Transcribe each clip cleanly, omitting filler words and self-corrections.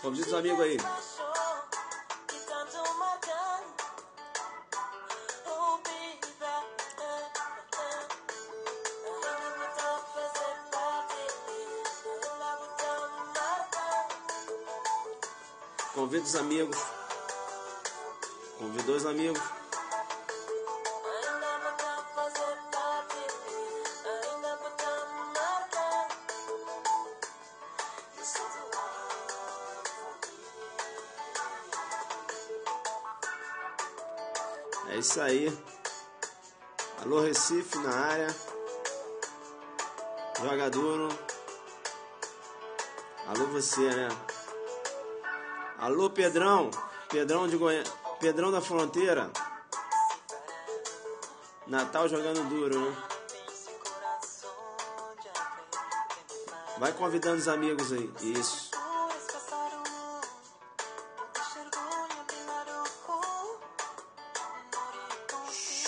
Convida os amigos aí. Convida os amigos. Convidou os amigos. É isso aí. Alô Recife na área. Joga duro. Alô você, né? Alô Pedrão. Pedrão de Goiânia. Pedrão da Fronteira. Natal jogando duro, né? Vai convidando os amigos aí. Isso.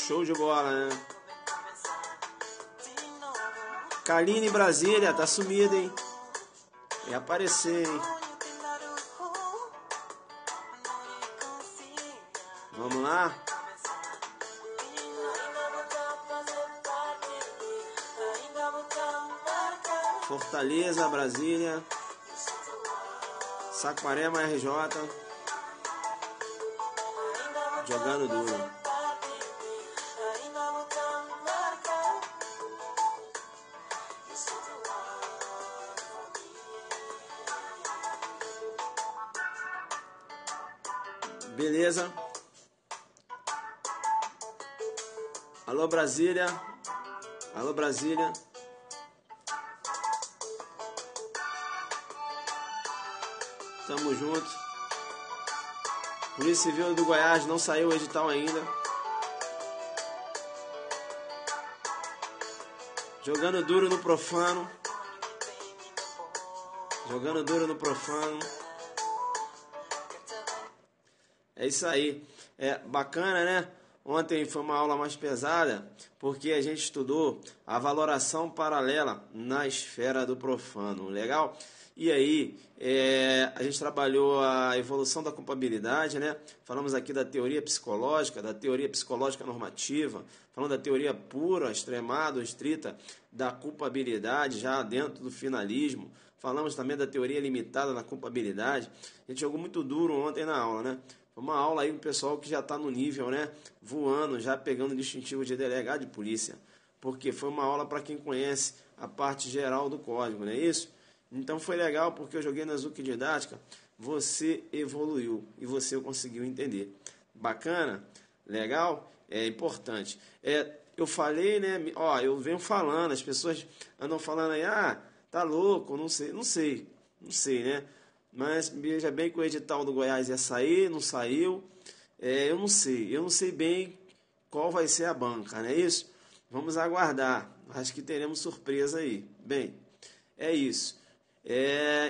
Show de bola, né? Kaline Brasília, tá sumida, hein? Vai aparecer, hein? Vamos lá? Fortaleza, Brasília, Saquarema, RJ, jogando duro. Beleza? Alô Brasília. Alô Brasília. Tamo junto. Polícia Civil do Goiás, não saiu o edital ainda. Jogando duro no profano. Jogando duro no profano. É isso aí. É bacana, né? Ontem foi uma aula mais pesada, porque a gente estudou a valoração paralela na esfera do profano. Legal? E aí, a gente trabalhou a evolução da culpabilidade, né? Falamos aqui da teoria psicológica normativa, falando da teoria pura, extremada ou estrita da culpabilidade, já dentro do finalismo. Falamos também da teoria limitada da culpabilidade. A gente jogou muito duro ontem na aula, né? Foi uma aula aí com o pessoal que já está no nível, né? Voando, já pegando o distintivo de delegado de polícia. Porque foi uma aula para quem conhece a parte geral do código, não é isso? Então foi legal porque eu joguei na Zuc Didática, você evoluiu e você conseguiu entender. Bacana? Legal? É importante. Eu falei, né? Ó, eu venho falando, as pessoas andam falando aí, tá louco, não sei, né? Mas veja bem que o edital do Goiás ia sair, não saiu. Eu não sei bem qual vai ser a banca, não é isso? Vamos aguardar, acho que teremos surpresa aí. Bem, é isso.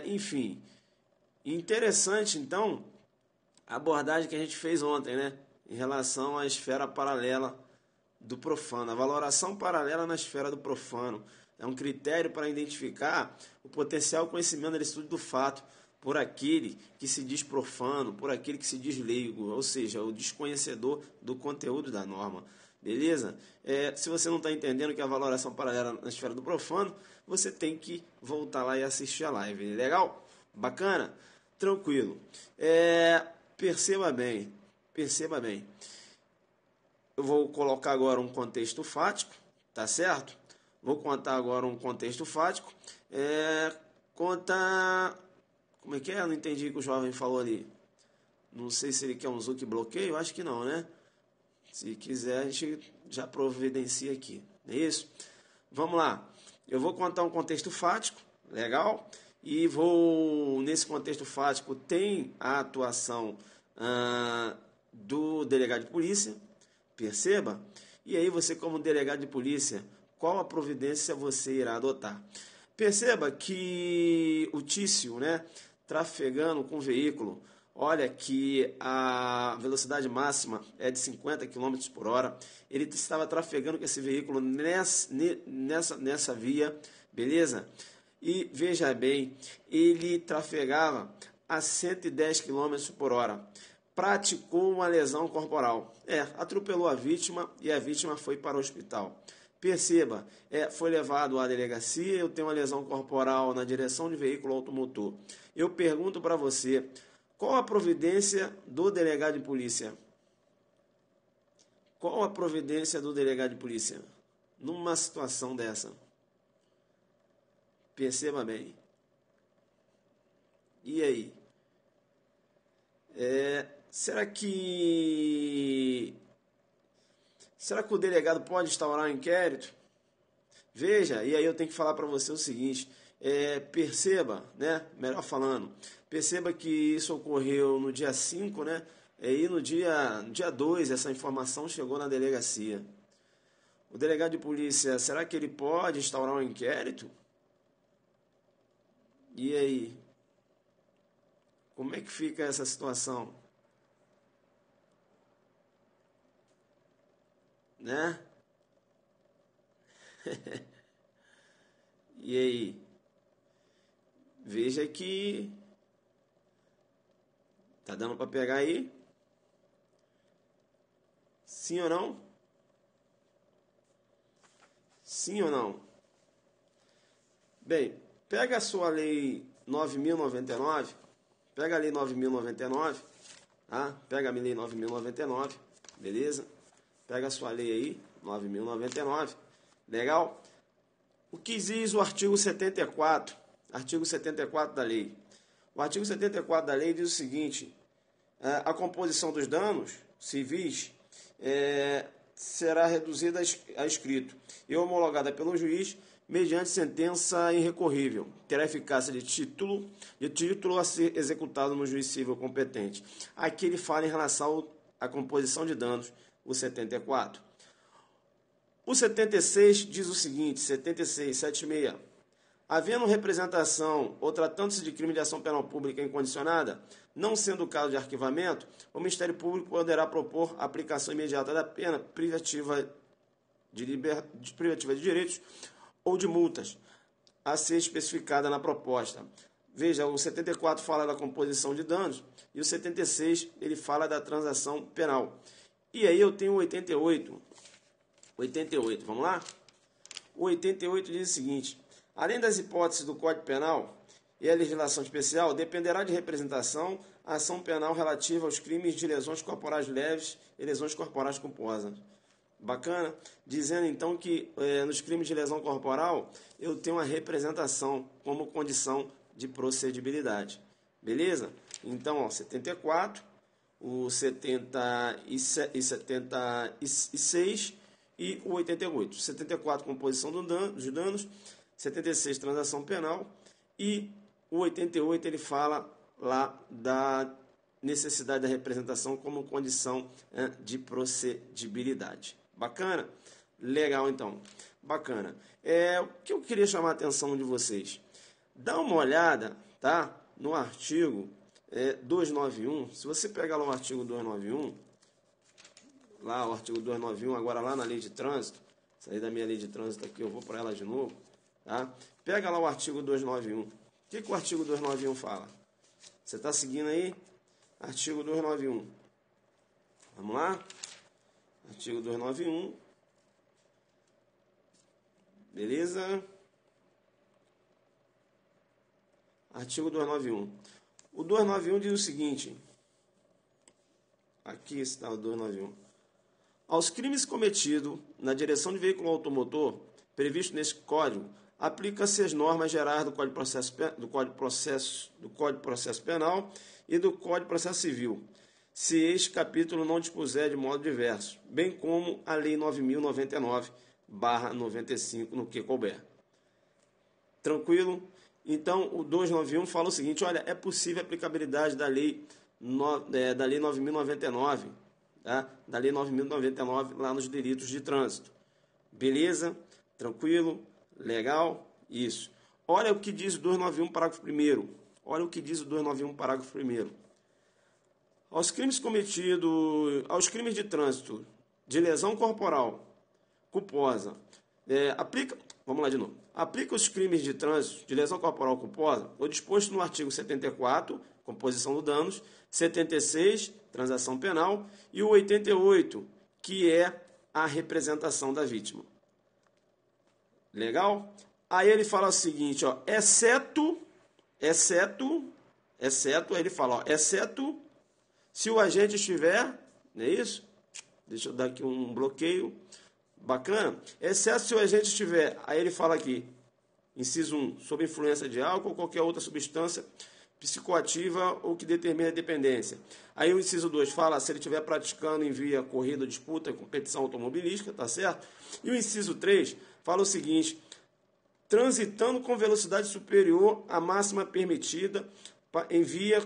Enfim, interessante então a abordagem que a gente fez ontem, né? Em relação à esfera paralela do profano, a valoração paralela na esfera do profano. É um critério para identificar o potencial conhecimento do estudo do fato por aquele que se diz profano, por aquele que se diz leigo, ou seja, o desconhecedor do conteúdo da norma. Beleza? Se você não está entendendo o que é a valoração paralela na esfera do profano, você tem que voltar lá e assistir a live. Legal? Bacana? Tranquilo. Perceba bem. Eu vou colocar agora um contexto fático, tá certo? Vou contar agora um contexto fático. Conta... Como é que é? Eu não entendi o que o jovem falou ali. Não sei se ele quer um Zuc bloqueio, acho que não, né? Se quiser, a gente já providencia aqui. Não é isso? Vamos lá. Eu vou contar um contexto fático, legal? E nesse contexto fático, tem a atuação do delegado de polícia, perceba? E aí você, como delegado de polícia, qual a providência você irá adotar? Perceba que o Tício, né, trafegando com o veículo, olha que a velocidade máxima é de 50 km por hora. Ele estava trafegando com esse veículo nessa via, beleza? E veja bem, ele trafegava a 110 km por hora. Praticou uma lesão corporal. Atropelou a vítima e a vítima foi para o hospital. Perceba, foi levado à delegacia, eu tenho uma lesão corporal na direção de veículo automotor. Eu pergunto para você, qual a providência do delegado de polícia? Qual a providência do delegado de polícia numa situação dessa? Perceba bem. E aí? Será que o delegado pode instaurar um inquérito? Veja, e aí eu tenho que falar para você o seguinte, perceba, né, melhor falando, perceba que isso ocorreu no dia 5, né, e no dia 2 essa informação chegou na delegacia. O delegado de polícia, será que ele pode instaurar um inquérito? E aí? Como é que fica essa situação? Né? E aí? Veja que tá dando para pegar aí? Sim ou não? Sim ou não? Bem, pega a sua lei 9.099, pega a lei 9.099, tá? Pega a lei 9.099, beleza? Pega a sua lei aí, 9.099, legal? O que diz o artigo 74? Artigo 74 da lei. O artigo 74 da lei diz o seguinte, a composição dos danos civis será reduzida a escrito e homologada pelo juiz mediante sentença irrecorrível. Terá eficácia de título a ser executado no juiz civil competente. Aqui ele fala em relação à composição de danos, o 74. O 76 diz o seguinte, 76. Havendo representação ou tratando-se de crime de ação penal pública incondicionada, não sendo o caso de arquivamento, o Ministério Público poderá propor a aplicação imediata da pena privativa de direitos ou de multas, a ser especificada na proposta. Veja, o 74 fala da composição de danos e o 76 ele fala da transação penal. E aí eu tenho o 88. 88, vamos lá? O 88 diz o seguinte, além das hipóteses do Código Penal e a legislação especial, dependerá de representação a ação penal relativa aos crimes de lesões corporais leves e lesões corporais culposas. Bacana? Dizendo então que nos crimes de lesão corporal eu tenho uma representação como condição de procedibilidade. Beleza? Então, 74, o 76 e o 88. 74, composição dos danos, 76, transação penal, e o 88 ele fala lá da necessidade da representação como condição de procedibilidade. Bacana? Legal, então. Bacana. O que eu queria chamar a atenção de vocês? Dá uma olhada, tá? No artigo 291. Se você pegar lá o artigo 291, lá o artigo 291, agora lá na lei de trânsito, sair da minha lei de trânsito aqui, eu vou para ela de novo, tá? Pega lá o artigo 291. O que o artigo 291 fala? Você está seguindo aí? Artigo 291. Vamos lá? Artigo 291. Beleza? Artigo 291. O 291 diz o seguinte. Aqui está o 291. Aos crimes cometidos na direção de veículo automotor, previsto nesse código, aplica-se as normas gerais do Código de Processo Penal e do Código de Processo Civil, se este capítulo não dispuser de modo diverso, bem como a Lei 9.099/95, no que couber. Tranquilo? Então, o 291 fala o seguinte, olha, é possível a aplicabilidade da Lei 9.099, tá? Da Lei 9.099 lá nos delitos de trânsito. Beleza? Tranquilo? Legal? Isso. Olha o que diz o 291, parágrafo 1º. Olha o que diz o 291, parágrafo 1º. Aos crimes de trânsito, de lesão corporal culposa, vamos lá de novo. Aplica os crimes de trânsito, de lesão corporal culposa, o disposto no artigo 74, composição do danos, 76, transação penal, e o 88, que é a representação da vítima. Legal? Aí ele fala o seguinte, ó, exceto, aí ele fala, ó, exceto se o agente estiver, não é isso? Deixa eu dar aqui um bloqueio, bacana, exceto se o agente estiver, aí ele fala aqui, inciso 1, sob influência de álcool ou qualquer outra substância psicoativa ou que determine a dependência. Aí o inciso 2 fala se ele estiver praticando em via corrida, disputa, competição automobilística, tá certo? E o inciso 3 fala o seguinte, transitando com velocidade superior à máxima permitida em via,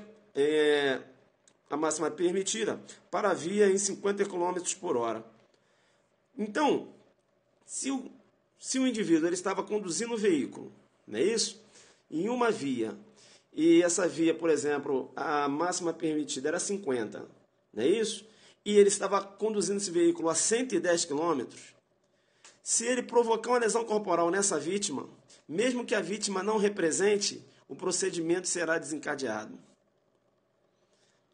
a máxima permitida para a via em 50 km por hora. Então, se o indivíduo ele estava conduzindo o veículo, não é isso? Em uma via, e essa via, por exemplo, a máxima permitida era 50, não é isso? E ele estava conduzindo esse veículo a 110 km, se ele provocar uma lesão corporal nessa vítima, mesmo que a vítima não represente, o procedimento será desencadeado.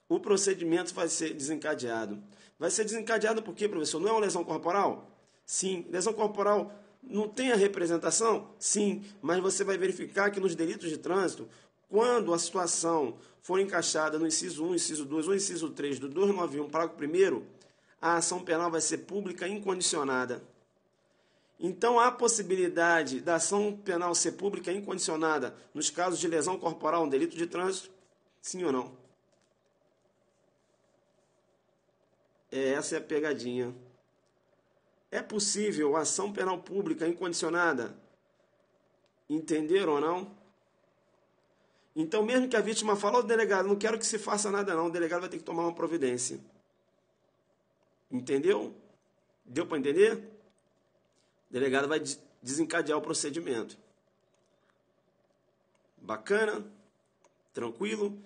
O procedimento vai ser desencadeado. Vai ser desencadeado por quê, professor? Não é uma lesão corporal? Sim. Lesão corporal não tem a representação? Sim. Mas você vai verificar que nos delitos de trânsito, quando a situação for encaixada no inciso 1, inciso 2 ou inciso 3 do 291, parágrafo 1º, a ação penal vai ser pública incondicionada. Então, há possibilidade da ação penal ser pública incondicionada nos casos de lesão corporal, um delito de trânsito? Sim ou não? Essa é a pegadinha. É possível ação penal pública incondicionada? Entenderam ou não? Então, mesmo que a vítima fale ao delegado, não quero que se faça nada não, o delegado vai ter que tomar uma providência. Entendeu? Deu para entender? O delegado vai desencadear o procedimento. Bacana? Tranquilo?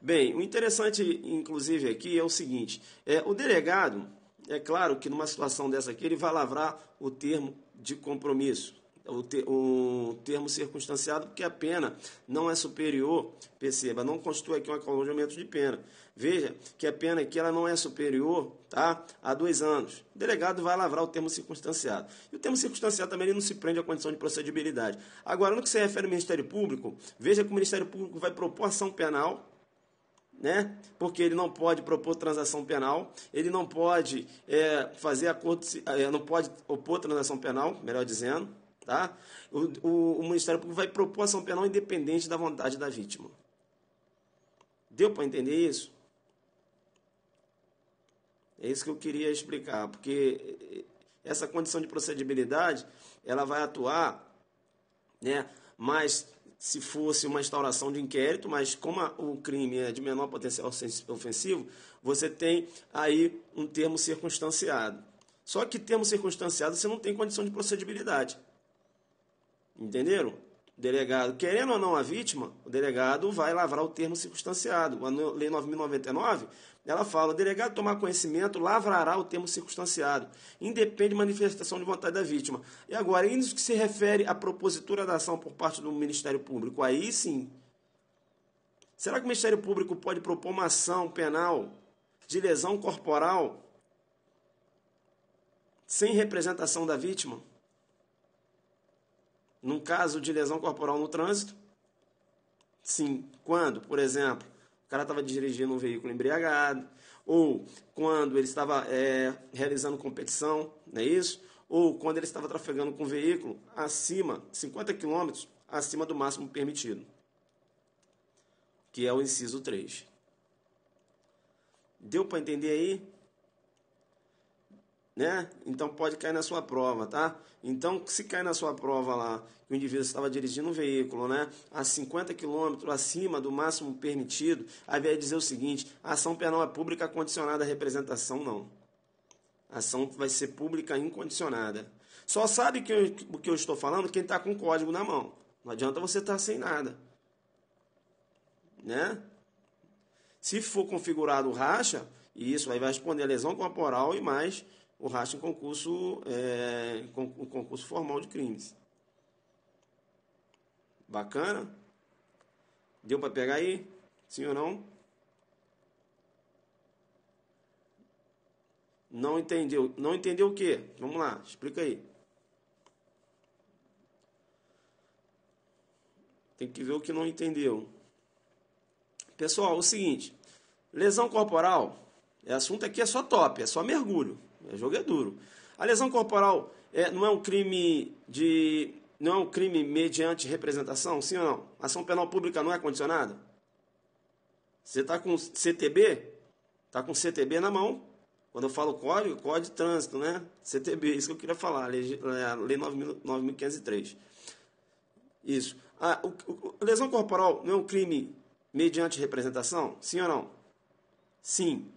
Bem, o interessante, inclusive, aqui é o seguinte. O delegado, é claro que numa situação dessa aqui, ele vai lavrar o termo de compromisso, o termo circunstanciado, porque a pena não é superior, perceba, não constitui aqui um alongamento de pena. Veja que a pena aqui ela não é superior, tá, a 2 anos. O delegado vai lavrar o termo circunstanciado. E o termo circunstanciado também ele não se prende à condição de procedibilidade. Agora, no que se refere ao Ministério Público, veja que o Ministério Público vai propor ação penal, né? Porque ele não pode propor transação penal, ele não pode fazer acordo, não pode opor transação penal, melhor dizendo, tá? O Ministério Público vai propor ação penal independente da vontade da vítima. Deu para entender isso? É isso que eu queria explicar, porque essa condição de procedibilidade, ela vai atuar, né? Mas se fosse uma instauração de inquérito, mas como o crime é de menor potencial ofensivo, você tem aí um termo circunstanciado. Só que termo circunstanciado você não tem condição de procedibilidade. Entenderam? O delegado, querendo ou não a vítima, o delegado vai lavrar o termo circunstanciado. A Lei 9.099, ela fala, o delegado tomar conhecimento, lavrará o termo circunstanciado. Independe de manifestação de vontade da vítima. E agora, isso que se refere à propositura da ação por parte do Ministério Público, aí sim. Será que o Ministério Público pode propor uma ação penal de lesão corporal sem representação da vítima? Num caso de lesão corporal no trânsito? Sim. Quando, por exemplo, o cara estava dirigindo um veículo embriagado, ou quando ele estava realizando competição, não é isso? Ou quando ele estava trafegando com um veículo acima, 50 km acima do máximo permitido, que é o inciso 3. Deu para entender aí? Né? Então pode cair na sua prova, tá? Então, se cair na sua prova lá, que o indivíduo estava dirigindo um veículo, né, a 50 km acima do máximo permitido, aí vai dizer o seguinte, a ação penal é pública condicionada à representação, não. A ação vai ser pública incondicionada. Só sabe o que eu estou falando quem está com o código na mão. Não adianta você estar sem nada. Né? Se for configurado o racha, isso aí vai responder a lesão corporal e mais o racha em concurso, concurso formal de crimes. Bacana? Deu para pegar aí? Sim ou não? Não entendeu. Não entendeu o quê? Vamos lá, explica aí. Tem que ver o que não entendeu. Pessoal, o seguinte. Lesão corporal, assunto aqui é só top, é só mergulho. O jogo é duro. A lesão corporal não é um crime não é um crime mediante representação, sim ou não? A ação penal pública não é condicionada? Você está com CTB? Está com CTB na mão. Quando eu falo código de trânsito, né? CTB, isso que eu queria falar, Lei 9.503. Isso. Lesão corporal não é um crime mediante representação? Sim ou não? Sim.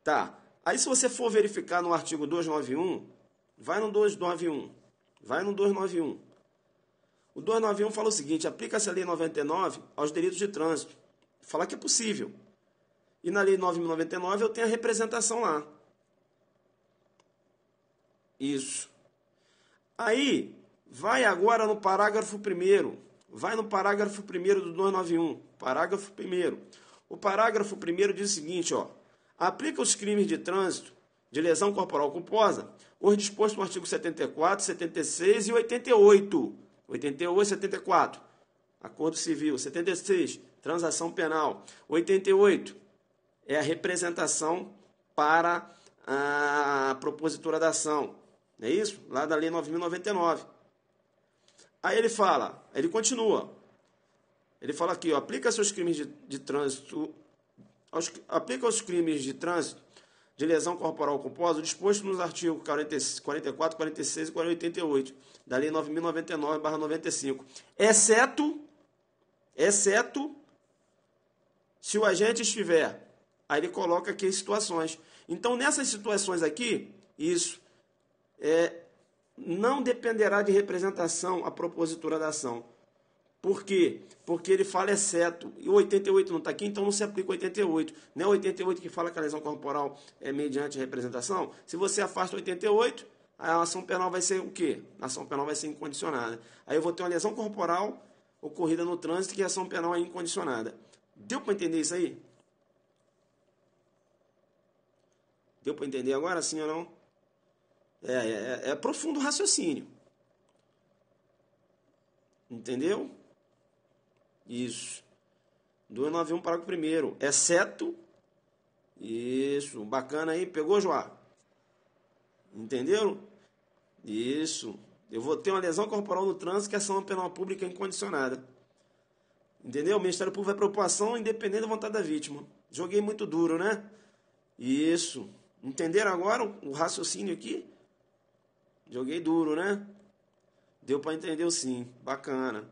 Tá. Aí se você for verificar no artigo 291, vai no 291. Vai no 291. O 291 fala o seguinte: aplica-se a Lei 99 aos delitos de trânsito. Fala que é possível. E na Lei 9.099 eu tenho a representação lá. Isso. Aí, vai agora no parágrafo 1º. Vai no parágrafo 1º do 291. Parágrafo 1º. O parágrafo 1º diz o seguinte, ó. Aplica os crimes de trânsito de lesão corporal culposa os dispostos no artigo 74, 76 e 88. 88 e 74. Acordo Civil. 76. Transação penal. 88. É a representação para a propositura da ação. Não é isso? Lá da Lei 9.099. Aí ele continua. Ele fala aqui, ó, aplica seus crimes de trânsito, aplica os crimes de trânsito de lesão corporal culposa disposto nos artigos 44, 46 e 88 da Lei 9.099/95, exceto se o agente estiver. Aí ele coloca aqui as situações. Então, nessas situações aqui, isso não dependerá de representação a propositura da ação. Por quê? Porque ele fala exceto. E o 88 não está aqui, então não se aplica o 88. Não é o 88 que fala que a lesão corporal é mediante representação? Se você afasta o 88, a ação penal vai ser o quê? A ação penal vai ser incondicionada. Aí eu vou ter uma lesão corporal ocorrida no trânsito que a ação penal é incondicionada. Deu para entender isso aí? Deu para entender agora, sim ou não? É profundo o raciocínio. Entendeu? Isso. 291, parágrafo 1º. Exceto. Isso. Bacana aí. Pegou, Joá? Entenderam? Isso. Eu vou ter uma lesão corporal no trânsito que é ação penal pública incondicionada. Entendeu? O Ministério Público vai propor ação independente da vontade da vítima. Joguei muito duro, né? Isso. Entenderam agora o raciocínio aqui? Joguei duro, né? Deu para entender sim. Bacana.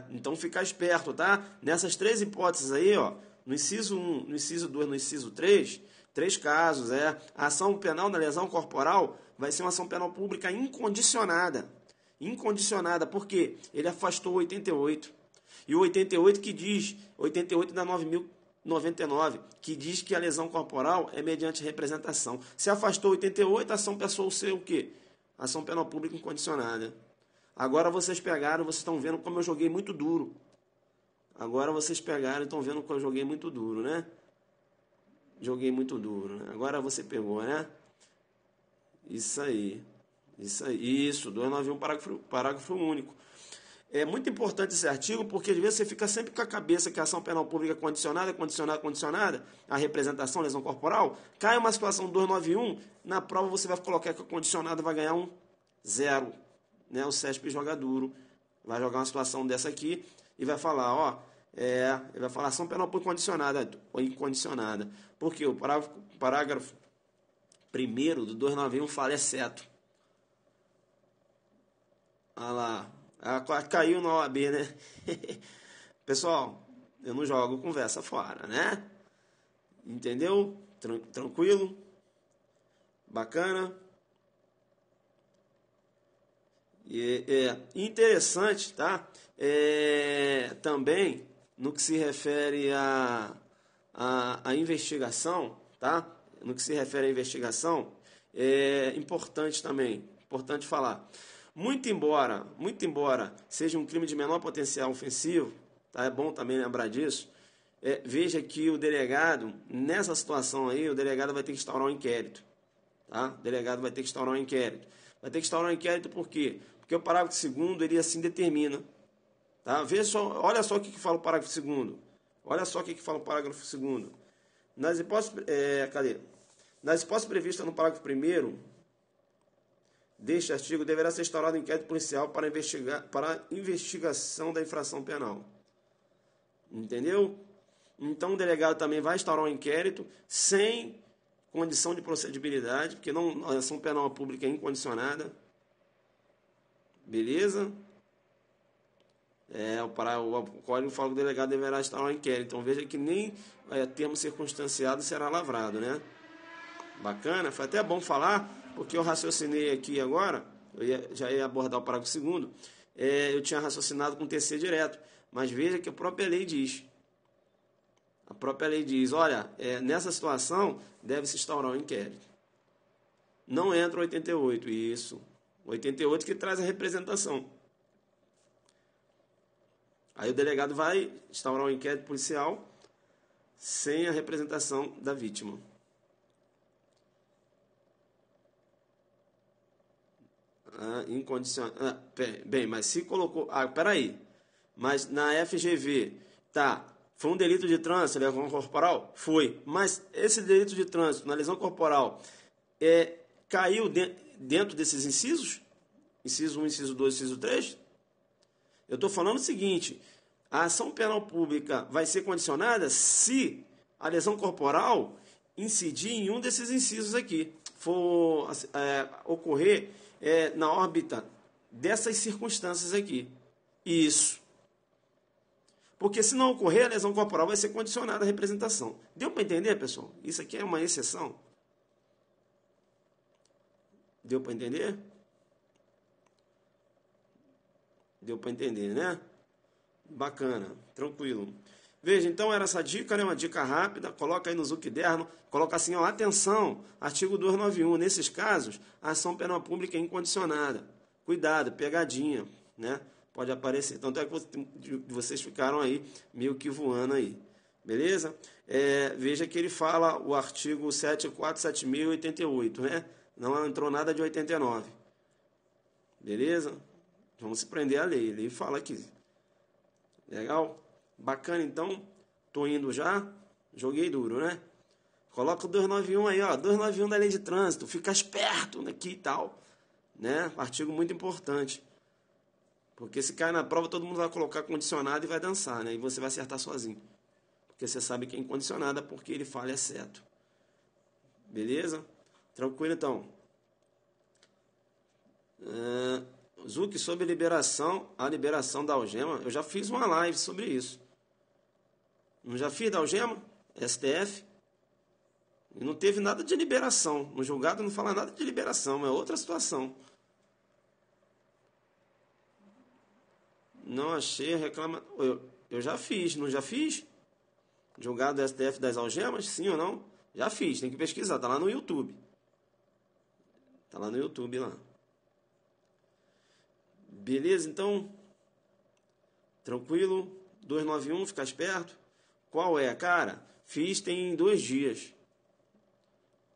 Então ficar esperto, tá? Nessas três hipóteses aí, ó, no inciso 1, no inciso 2, no inciso 3, três casos, a ação penal da lesão corporal vai ser uma ação penal pública incondicionada. Incondicionada, porque ele afastou o 88. E o 88 que diz, 88 da 9.099, que diz que a lesão corporal é mediante representação. Se afastou 88, a ação passou a ser o quê? Ação penal pública incondicionada. Agora vocês pegaram, vocês estão vendo como eu joguei muito duro. Agora vocês pegaram e estão vendo como eu joguei muito duro, né? Joguei muito duro, né? Agora você pegou, né? Isso aí. Isso, 291, parágrafo único. É muito importante esse artigo, porque às vezes você fica sempre com a cabeça que a ação penal pública é condicionada, a representação, lesão corporal. Cai uma situação 291, na prova você vai colocar que a condicionada vai ganhar um 0. Né? O CESP joga duro, vai jogar uma situação dessa aqui e vai falar, ó, ele vai falar ação penal pública condicionada ou incondicionada. Porque o parágrafo 1º do 291 fala exceto. Olha lá. Caiu na OAB, né? Pessoal, eu não jogo conversa fora, né? Entendeu? Tranquilo? Bacana? E interessante, tá? Também, no que se refere à investigação, tá? No que se refere à investigação, é importante também, importante falar. Muito embora seja um crime de menor potencial ofensivo, tá? É bom também lembrar disso. Veja que o delegado, nessa situação aí, o delegado vai ter que instaurar um inquérito. Tá? O delegado vai ter que instaurar um inquérito. Vai ter que instaurar um inquérito por quê? Porque o parágrafo 2º, ele assim determina. Tá? Veja só, olha só o que fala o parágrafo 2º. Olha só o que fala o parágrafo 2º. Nas hipóteses, Nas hipóteses previstas no parágrafo 1º deste artigo, deverá ser instaurado um inquérito policial para investigação da infração penal. Entendeu? Então, o delegado também vai instaurar um inquérito sem condição de procedibilidade, porque a ação penal pública é incondicionada. Beleza? O Código fala que o delegado deverá instaurar um inquérito. Então, veja que nem termo circunstanciado será lavrado, né? Bacana? Foi até bom falar, porque eu raciocinei aqui agora, já ia abordar o parágrafo 2º, eu tinha raciocinado com TC direto, mas veja que a própria lei diz. A própria lei diz, olha, nessa situação deve-se instaurar um inquérito. Não entra o 88, isso. O 88 que traz a representação. Aí o delegado vai instaurar um inquérito policial sem a representação da vítima. Incondicional. Bem, mas se colocou... peraí. Mas na FGV, foi um delito de trânsito, lesão corporal? Foi. Mas esse delito de trânsito, na lesão corporal, caiu dentro desses incisos? Inciso 1, inciso 2, inciso 3? Eu estou falando o seguinte, a ação penal pública vai ser condicionada se a lesão corporal incidir em um desses incisos aqui, for ocorrer na órbita dessas circunstâncias aqui. Isso. Porque se não ocorrer, a lesão corporal vai ser condicionada à representação. Deu para entender, pessoal? Isso aqui é uma exceção. Deu para entender? Deu para entender, né? Bacana, tranquilo. Veja, então era essa dica, né? Uma dica rápida. Coloca aí no Zucderno, coloca assim, atenção, artigo 291. Nesses casos, a ação penal pública é incondicionada. Cuidado, pegadinha, né? Pode aparecer. Tanto é que vocês ficaram aí meio que voando aí. Beleza? Veja que ele fala o artigo 74, 7.088, né? Não entrou nada de 89. Beleza? Vamos se prender à lei. A lei fala aqui. Legal? Bacana, então. Tô indo já. Joguei duro, né? Coloca o 291 aí, 291 da lei de trânsito. Fica esperto aqui e tal. Né? Artigo muito importante. Porque se cair na prova, todo mundo vai colocar condicionado e vai dançar, né? E você vai acertar sozinho. Porque você sabe que é incondicionada porque ele fala certo. Beleza? Tranquilo, então. Zuc, sobre a liberação da algema, eu já fiz uma live sobre isso. Não já fiz da algema? STF. E não teve nada de liberação. No julgado não fala nada de liberação, é outra situação. Não achei a reclamação. Eu já fiz, não já fiz? Julgado do STF das algemas, sim ou não? Já fiz, tem que pesquisar, tá lá no YouTube. Tá lá no YouTube, lá. Beleza, então? Tranquilo? 291, fica esperto. Qual é, cara? Fiz tem 2 dias.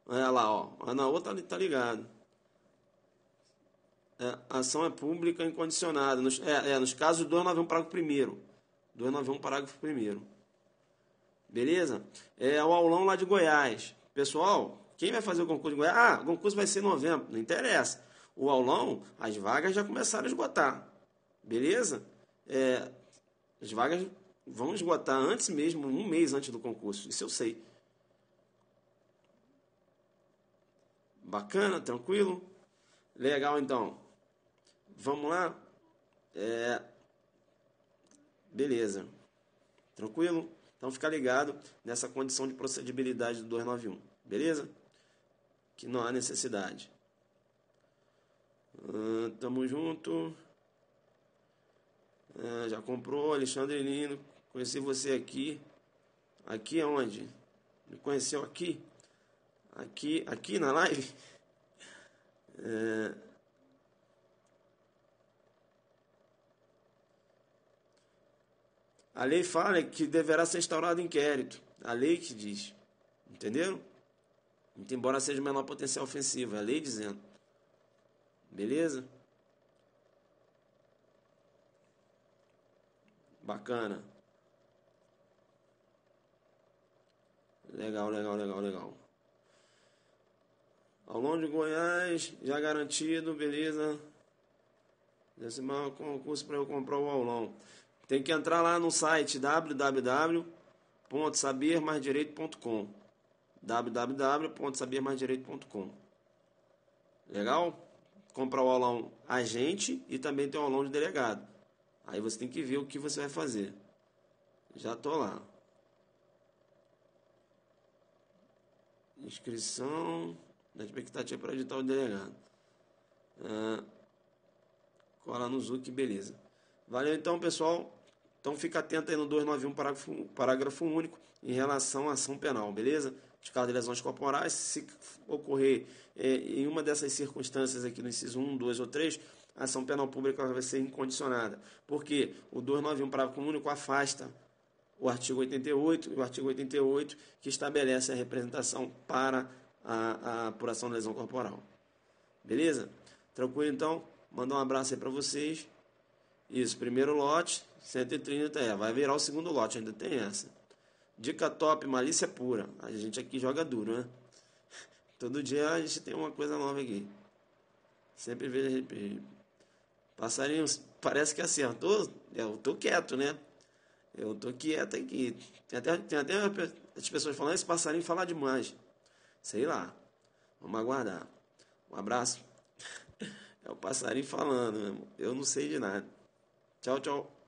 Olha lá, na outra tá ligado. A ação é pública incondicionada. Nos casos, 291, parágrafo 1º. 291, parágrafo 1º. Beleza? O aulão lá de Goiás. Pessoal, quem vai fazer o concurso de Goiás? O concurso vai ser em novembro. Não interessa. O aulão, as vagas já começaram a esgotar. Beleza? As vagas vão esgotar antes mesmo, 1 mês antes do concurso. Isso eu sei. Bacana, tranquilo? Legal, então. Vamos lá? Beleza. Tranquilo? Então fica ligado nessa condição de procedibilidade do 291. Beleza? Que não há necessidade. Tamo junto. Já comprou, Alexandre Lino. Conheci você aqui. Aqui aonde? Me conheceu aqui? Aqui na live? A lei fala que deverá ser instaurado inquérito. A lei que diz. Entenderam? Embora seja o menor potencial ofensivo. É a lei dizendo. Beleza? Bacana. Legal, legal, legal, legal. Ao longo de Goiás, já garantido, beleza. Decimal concurso para eu comprar o aulão. Tem que entrar lá no site www.sabermaisdireito.com www.sabermaisdireito.com. Legal? Comprar o aulão agente e também tem o aulão de delegado. Aí você tem que ver o que você vai fazer. Já tô lá. Inscrição da expectativa para editar o delegado. Cola no Zuc, beleza. Valeu então, pessoal. Então fica atento aí no 291, parágrafo único, em relação à ação penal, beleza? De caso de lesões corporais, se ocorrer em uma dessas circunstâncias aqui no inciso 1, 2 ou 3, a ação penal pública vai ser incondicionada. Porque o 291, parágrafo único, afasta o artigo 88 e o artigo 88 que estabelece a representação para a apuração da lesão corporal. Beleza? Tranquilo então? Mandar um abraço aí para vocês. Isso, primeiro lote, 130, vai virar o segundo lote, ainda tem essa. Dica top, malícia pura. A gente aqui joga duro, né? Todo dia a gente tem uma coisa nova aqui. Sempre vejo passarinho, parece que acertou. Eu tô quieto, né? Eu tô quieto aqui. Tem até as pessoas falando, esse passarinho fala demais. Sei lá. Vamos aguardar. Um abraço. É o passarinho falando, meu irmão. Eu não sei de nada. Tchau, tchau.